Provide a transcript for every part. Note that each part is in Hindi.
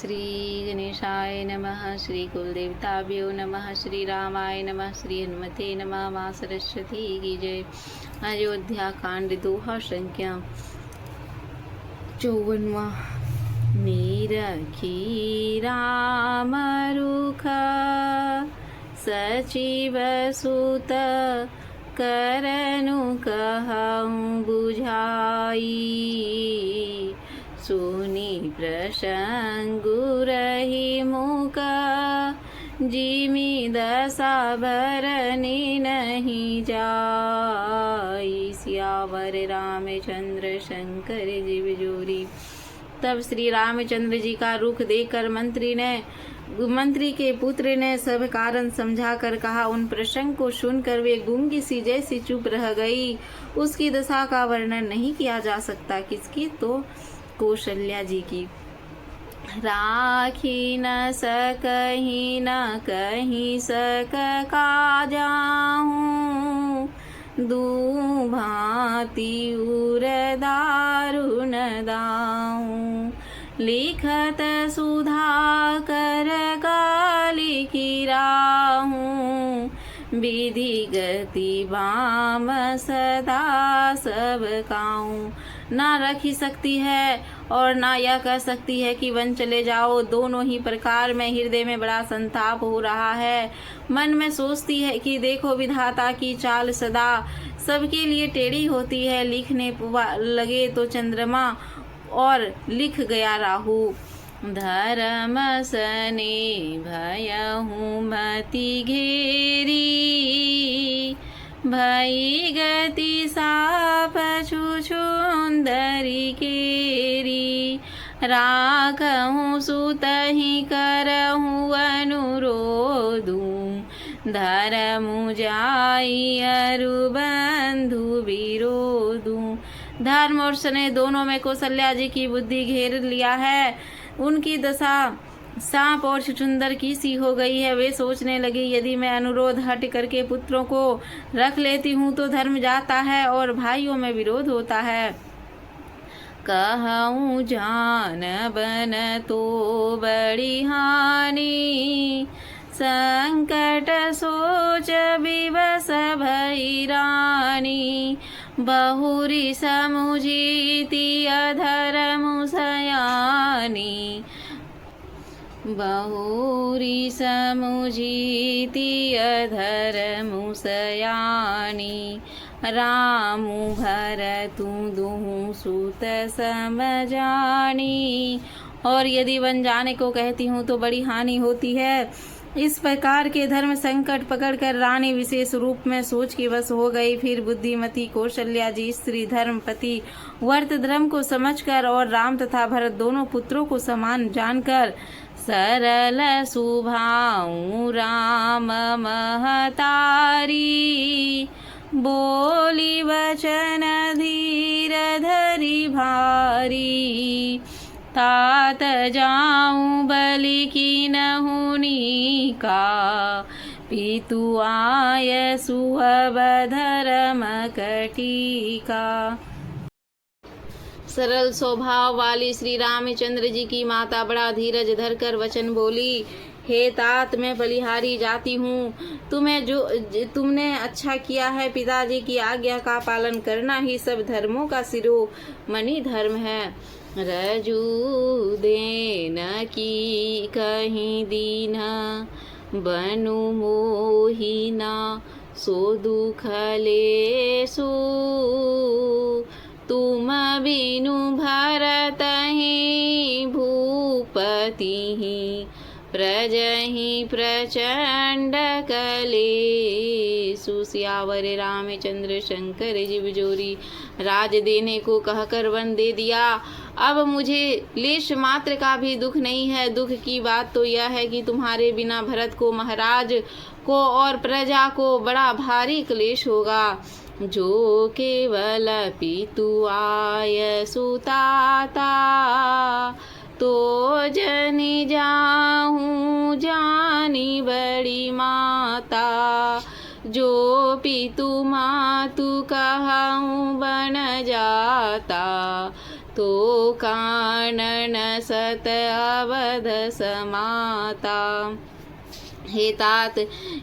श्री गणेशाय नमः। श्री कुलदेवताभ्यो नमः। श्री रामाय नमः। श्री हनुमते नमः। माँ सरस्वती की जय। अयोध्या कांड दोहा संख्या 54। नीरखी राम रुख सचिव सुत करनु कहूँ बुझाई। सुनी प्रसंगु रही मुख जिमि दशा भरनी नहीं जाई। सियावर रामचंद्र शंकर जीव जोरी। तब श्री रामचंद्र जी का रुख देखकर मंत्री के पुत्र ने सब कारण समझाकर कहा। उन प्रसंग को सुनकर वे गूंगी सी जैसी चुप रह गई। उसकी दशा का वर्णन नहीं किया जा सकता। किसकी? तो कौशल्या जी की। राखी न सकहीं न कहीं सक का जाऊं दू भांति उर दारुण दाऊं। लिखत सुधा कर काली की राहूं विधि गति बाम सदा सब काऊं। ना रख ही सकती है और ना यह कह सकती है कि वन चले जाओ। दोनों ही प्रकार में हृदय में बड़ा संताप हो रहा है। मन में सोचती है कि देखो विधाता की चाल सदा सबके लिए टेढ़ी होती है। लिखने लगे तो चंद्रमा और लिख गया राहु। धर्म सने भयहूँ मति घेरी भई गति साप छुछुंदरी केरी। राखहूँ सुतहि करहूँ अनुरोधूँ धर्मु जाई अरु बंधु विरोधूँ। धर्म और स्नेह दोनों में कौशल्या जी की बुद्धि घेर लिया है। उनकी दशा सांप और छुछुंदर की सी हो गई है। वे सोचने लगी यदि मैं अनुरोध हट करके पुत्रों को रख लेती हूँ तो धर्म जाता है और भाइयों में विरोध होता है। कहूँ जान बन तो बड़ी हानि संकट सोच विवश भई रानी। बहुरी समुझीति अधर्मु सयानी बहुरी समुझीति अधर्मु सयानी। रामु भरतु दुहु सुत समझानी। और यदि वन जाने को कहती हूँ तो बड़ी हानि होती है। इस प्रकार के धर्म संकट पकड़कर रानी विशेष रूप में सोच के वश हो गई। फिर बुद्धिमती कौशल्या जी स्त्री धर्मपति वर्त धर्म को समझकर और राम तथा भरत दोनों पुत्रों को समान जानकर सरल सुभाऊ राम महतारी बोली वचन धीर धरी भारी। तात जाऊं बलि की नहुनी का पितु आय सुहब धर्म कटिका। सरल स्वभाव वाली श्री रामचंद्र जी की माता बड़ा धीरज धरकर वचन बोली। हे तात, मैं बलिहारी जाती हूँ। तुमने अच्छा किया है। पिताजी की आज्ञा का पालन करना ही सब धर्मों का शिरोमणि धर्म है। रजू देन की कहीं दीन बनु मोहिना सो दुख लेसु। तुम बिनु भरत ही भूपति ही प्रजहि प्रचंड कलेसु। सियावर रामचंद्र शंकर जीव जोरी। राज देने को कहकर वन दे दिया। अब मुझे लेश मात्र का भी दुख नहीं है। दुख की बात तो यह है कि तुम्हारे बिना भरत को, महाराज को और प्रजा को बड़ा भारी क्लेश होगा। जो केवल पितु आय सुताता तो जनि जाहूँ जानी बड़ी माता। जो पितु मातु कहूँ बन जाता तो कानन सत अवध समाता। हे तात,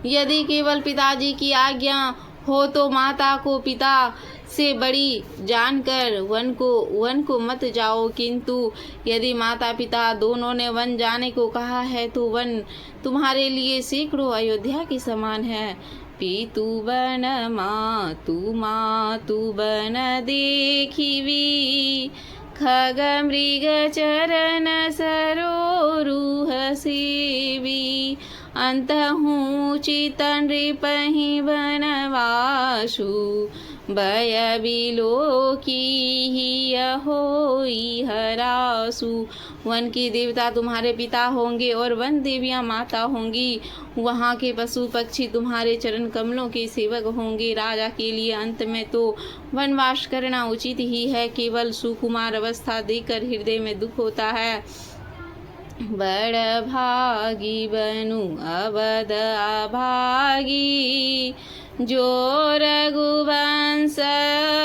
यदि केवल पिताजी की आज्ञा हो तो माता को पिता से बड़ी जानकर वन को मत जाओ, किंतु यदि माता पिता दोनों ने वन जाने को कहा है तो वन तुम्हारे लिए सैकड़ों अयोध्या के समान है। पीतु बन मातु बन देखिवी, खग मृग चरण सरोरुह सेवी। अंतहु चितन नृपहि बनवासु, भय बिलोकी ही होई हरासु। वन के देवता तुम्हारे पिता होंगे और वन देवियां माता होंगी। वहाँ के पशु पक्षी तुम्हारे चरण कमलों के सेवक होंगे। राजा के लिए अंत में तो वनवास करना उचित ही है, केवल सुकुमार अवस्था देखकर हृदय में दुख होता है। बड़ भागी बनु अवध अभागी, जो रघुवंश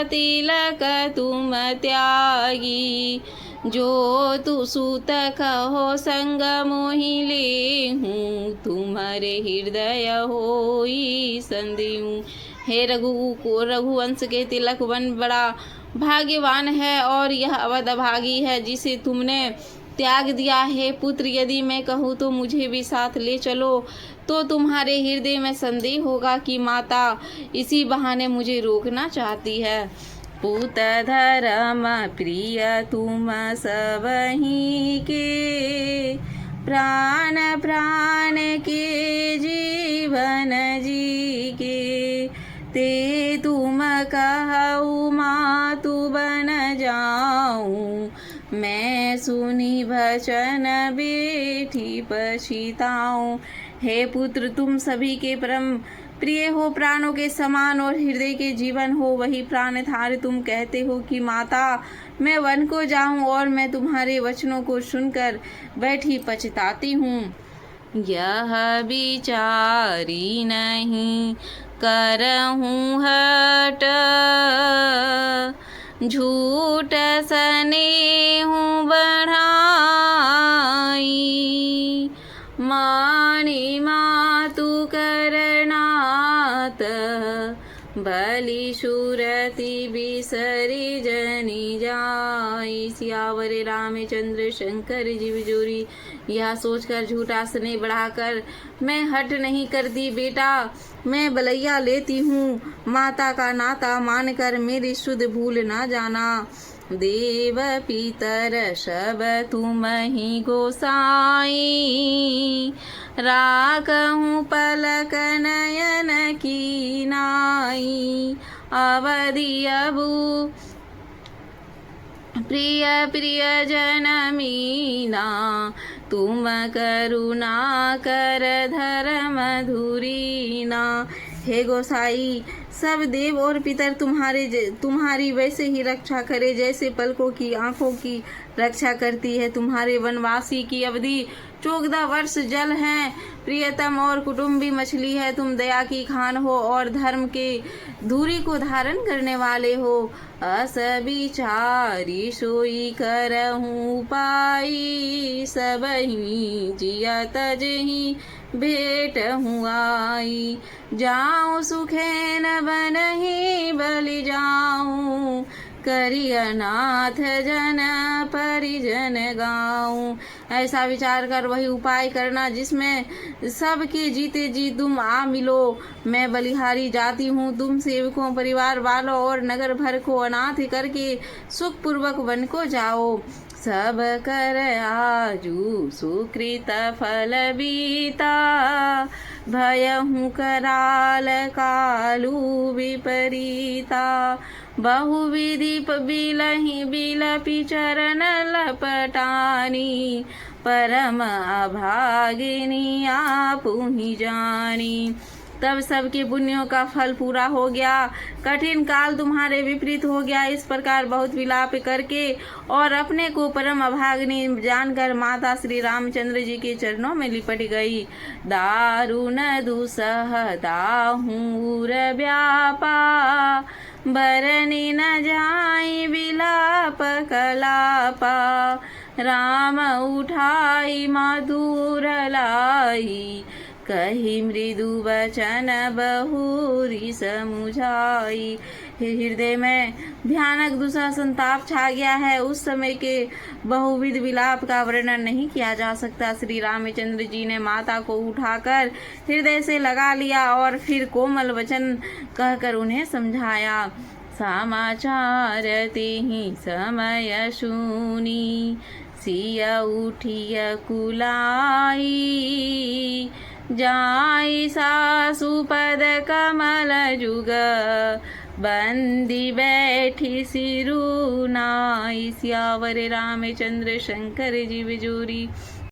तिलक तुम त्यागी। जो तु सुत कहो संग मोहि लेहूँ, तुम्हारे हृदय होई संदेहूँ। हे रघुवंश के तिलक, वन बड़ा भाग्यवान है और यह अवध अभागी है जिसे तुमने त्याग दिया है। पुत्र, यदि मैं कहूँ तो मुझे भी साथ ले चलो, तो तुम्हारे हृदय में संदेह होगा कि माता इसी बहाने मुझे रोकना चाहती है। पूत धर्म प्रिय तुम सबही के, प्राण प्राण के जीवन जी के। ते तुम कहु मातु बन जाऊं, मैं सुनी वचन बेठी पछिताऊं। हे पुत्र, तुम सभी के परम प्रिय हो, प्राणों के समान और हृदय के जीवन हो। वही प्राण थारे तुम कहते हो कि माता मैं वन को जाऊं, और मैं तुम्हारे वचनों को सुनकर बैठी पछताती हूँ। यह विचारी नहीं करहूँ हट, झूठ स्नेहु बढ़ाई। मानी मातु करनात, बलि सुरति बिसरि जनि जाई। सियावर रामचंद्र शंकर जीव जोरी। यह सोचकर झूठा स्नेह बढ़ाकर मैं हट नहीं करती। बेटा, मैं बलैया लेती हूँ, माता का नाता मानकर मेरी शुद्ध भूल ना जाना। देव पितर सब तुम ही गोसाई, राखहूँ पलक नयन की नाई। अवधि अबू प्रिय प्रिय जनमीना, तुम करुणा कर धर्म धुरीना। हे गोसाई, सब देव और पितर तुम्हारी वैसे ही रक्षा करे जैसे पलकों की आंखों की रक्षा करती है। तुम्हारे वनवासी की अवधि 14 वर्ष जल है, प्रियतम और कुटुंबी मछली है। तुम दया की खान हो और धर्म के धूरी को धारण करने वाले हो। अस विचारी सोई करहूँ पाई, सबही जिया तजही भेट हूँ आई। जाऊँ सुखे न बनही बलि जाऊँ, करी अनाथ जन परिजन गाऊं। ऐसा विचार कर वही उपाय करना जिसमें सबके जीते जी तुम आ मिलो। मैं बलिहारी जाती हूँ, तुम सेवकों परिवार वालों और नगर भर को अनाथ करके सुख पूर्वक वन को जाओ। सब कर आजू सुकृत फल बीता, भयहु कराल कालू विपरीता। बहुविधि बिलहि बिलपि चरण लपटानी, परम अभागिनी आपु ही जानी। तब सबके पुण्यों का फल पूरा हो गया, कठिन काल तुम्हारे विपरीत हो गया। इस प्रकार बहुत विलाप करके और अपने को परम अभागिनी जानकर माता श्री रामचंद्र जी के चरणों में लिपट गई। दारुण दुसह दाहूर व्यापा, बरनी न जाई बिलाप कलापा। राम उठाई मधुर लाई, कही मृदु वचन बहुरी समुझाई। हृदय में भयानक दूसरा संताप छा गया है। उस समय के बहुविध विलाप का वर्णन नहीं किया जा सकता। श्री रामचंद्र जी ने माता को उठाकर हृदय से लगा लिया और फिर कोमल वचन कहकर उन्हें समझाया। समाचार तेहि समय सुनी, सिया उठिया कुलाई। जाई सासु पद कमल जुग, बंदी बैठी सिरुनाई। सियावर रामचंद्र शंकर जी बिजोरी।